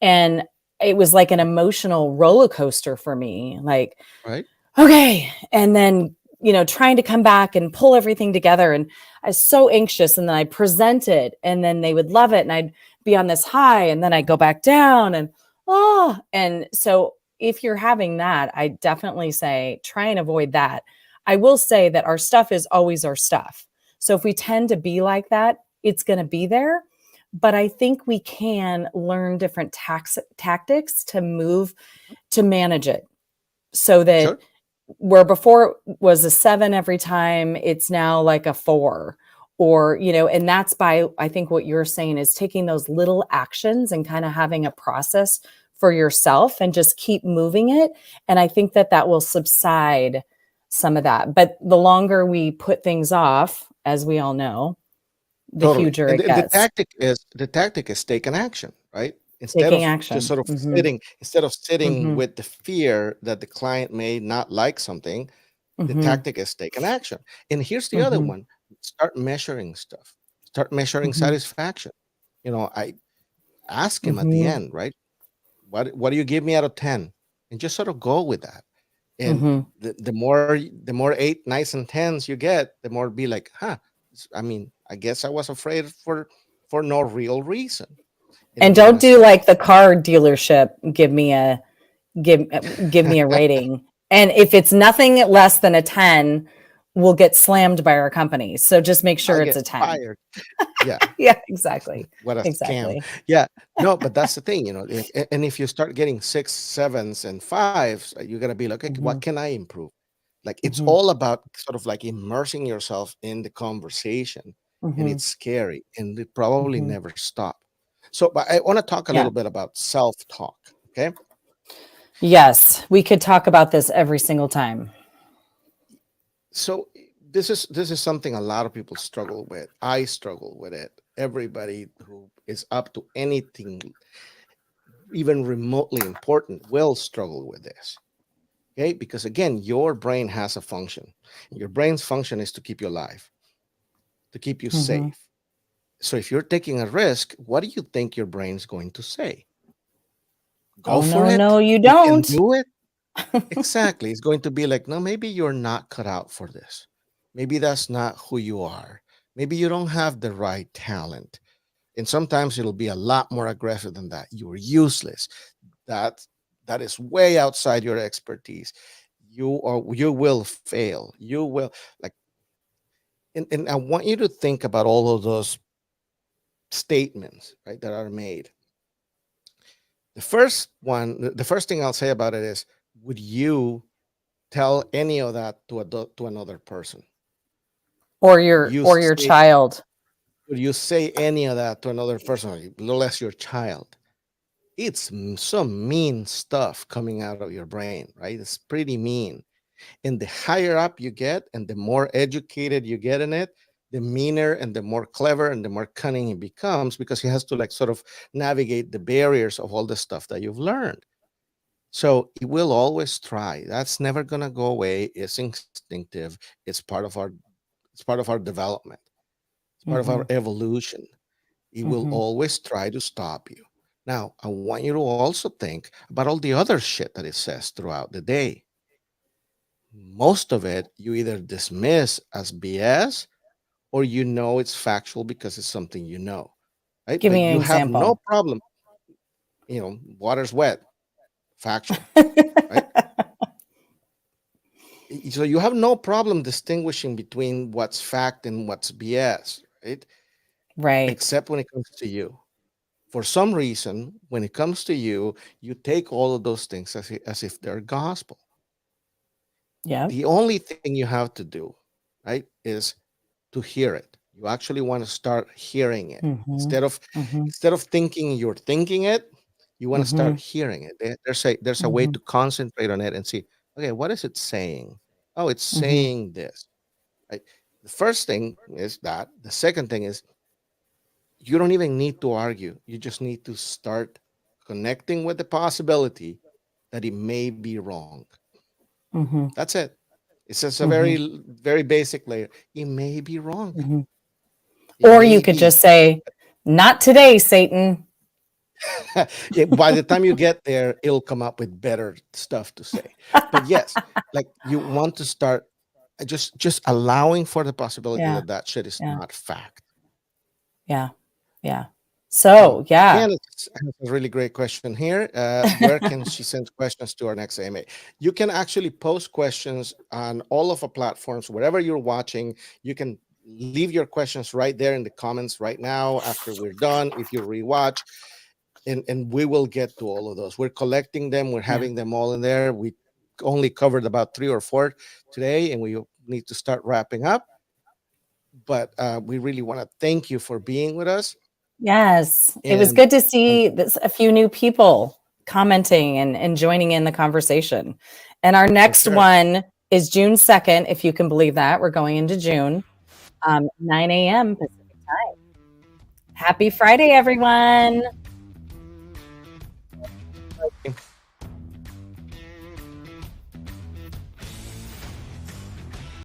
And it was like an emotional roller coaster for me. Like, Right. okay. And then, trying to come back and pull everything together. And I was so anxious. And then I presented, and then they would love it. And I'd be on this high, and then I'd go back down, and and so if you're having that, I definitely say try and avoid that. I will say that our stuff is always our stuff. So if we tend to be like that, it's going to be there. But I think we can learn different tactics to move to manage it, so that Sure. where before it was a 7 every time, it's now like a 4. Or, and that's by, I think what you're saying is taking those little actions and kind of having a process for yourself and just keep moving it. And I think that that will subside some of that. But the longer we put things off, as we all know, the Totally. huger And it gets. the tactic is take an action, right? Instead Taking of just action. sort of Mm-hmm. sitting Mm-hmm. with the fear that the client may not like something, the Mm-hmm. tactic is take an action. And here's the other Mm-hmm. one. Start measuring stuff. Start measuring Mm-hmm. satisfaction. I ask him at the Mm-hmm. end, right? What do you give me out of 10? And just sort of go with that. And Mm-hmm. the more eight nice and tens you get, the more be like, huh, I mean, I guess I was afraid for no real reason. And And then you want don't to do start. like the car dealership, give give me a rating. And if it's nothing less than a 10, we'll get slammed by our company. So just make I'll sure it's get a 10. fired. Yeah. Yeah, exactly. What a scam. Exactly. Yeah. No, but that's the thing, and if you start getting six, sevens, and fives, you gotta be like, okay, what Hmm. can I improve? Like it's Hmm. all about sort of like immersing yourself in the conversation, and Hmm. it's scary, and it probably Hmm. never stop. So, but I want to talk a little Yeah. bit about self-talk. Okay. Yes. We could talk about this every single time. So this is something a lot of people struggle with. I struggle with it. Everybody who is up to anything even remotely important will struggle with this. Okay, because again, your brain has a function. Your brain's function is to keep you alive, to keep you Hmm. safe. So if you're taking a risk, what do you think your brain's going to say? Go Oh, for no, no, it. you You can don't. do it. Exactly. It's going to be like, no, maybe you're not cut out for this. Maybe that's not who you are. Maybe you don't have the right talent. And sometimes it'll be a lot more aggressive than that. You're useless. That that is way outside your expertise. You will fail. You will like, and I want you to think about all of those statements, right, that are made. The first thing I'll say about it is, would you tell any of that to another person? Or Would your you or your say child. would you say any of that to another person, no less your child? It's some mean stuff coming out of your brain, right? It's pretty mean. And the higher up you get and the more educated you get in it, the meaner and the more clever and the more cunning he becomes, because he has to like sort of navigate the barriers of all the stuff that you've learned. So he will always try. That's never going to go away. It's instinctive. It's part of our development. It's part of our Mhm. evolution. He will Mhm. always try to stop you. Now, I want you to also think about all the other shit that it says throughout the day. Most of it you either dismiss as BS, or you know it's factual because it's something you know, right? Give But me an you have no example. problem, water's wet, factual, right? So you have no problem distinguishing between what's fact and what's BS, right? Right. Except when it comes to you. For some reason, when it comes to you, you take all of those things as if they're gospel. Yep. The only thing you have to do, right, is to hear it. You actually want to start hearing it Mhm. instead of Mhm. thinking you're thinking it. You want to start Mhm. hearing it. There's a way Mhm. to concentrate on it and see, okay, what is it saying? Oh, it's Mhm. saying this. Right? The first thing is that. The second thing is, you don't even need to argue. You just need to start connecting with the possibility that it may be wrong. Mhm. That's it. It's just a Mhm. very basic layer. It may be wrong. Mhm. It Or may you could be. just say, "Not today, Satan." Yeah, by the time you get there, it'll come up with better stuff to say. But yes, like you want to start just allowing for the possibility Yeah. that that shit is Yeah. not fact. Yeah. Yeah. So, yeah. Candace has a really great question here. Where can she send questions to our next AMA? You can actually post questions on all of our platforms, wherever you're watching. You can leave your questions right there in the comments right now after we're done. If you rewatch, and we will get to all of those. We're collecting them. We're Yeah. having them all in there. We only covered about 3 or 4 today, and we need to start wrapping up. But we really want to thank you for being with us. Yes. It was And good to see this a few new people commenting and joining in the conversation. And our for next sure. one is June 2nd, if you can believe that. We're going into June, 9 a.m. Pacific time. Happy Friday, everyone.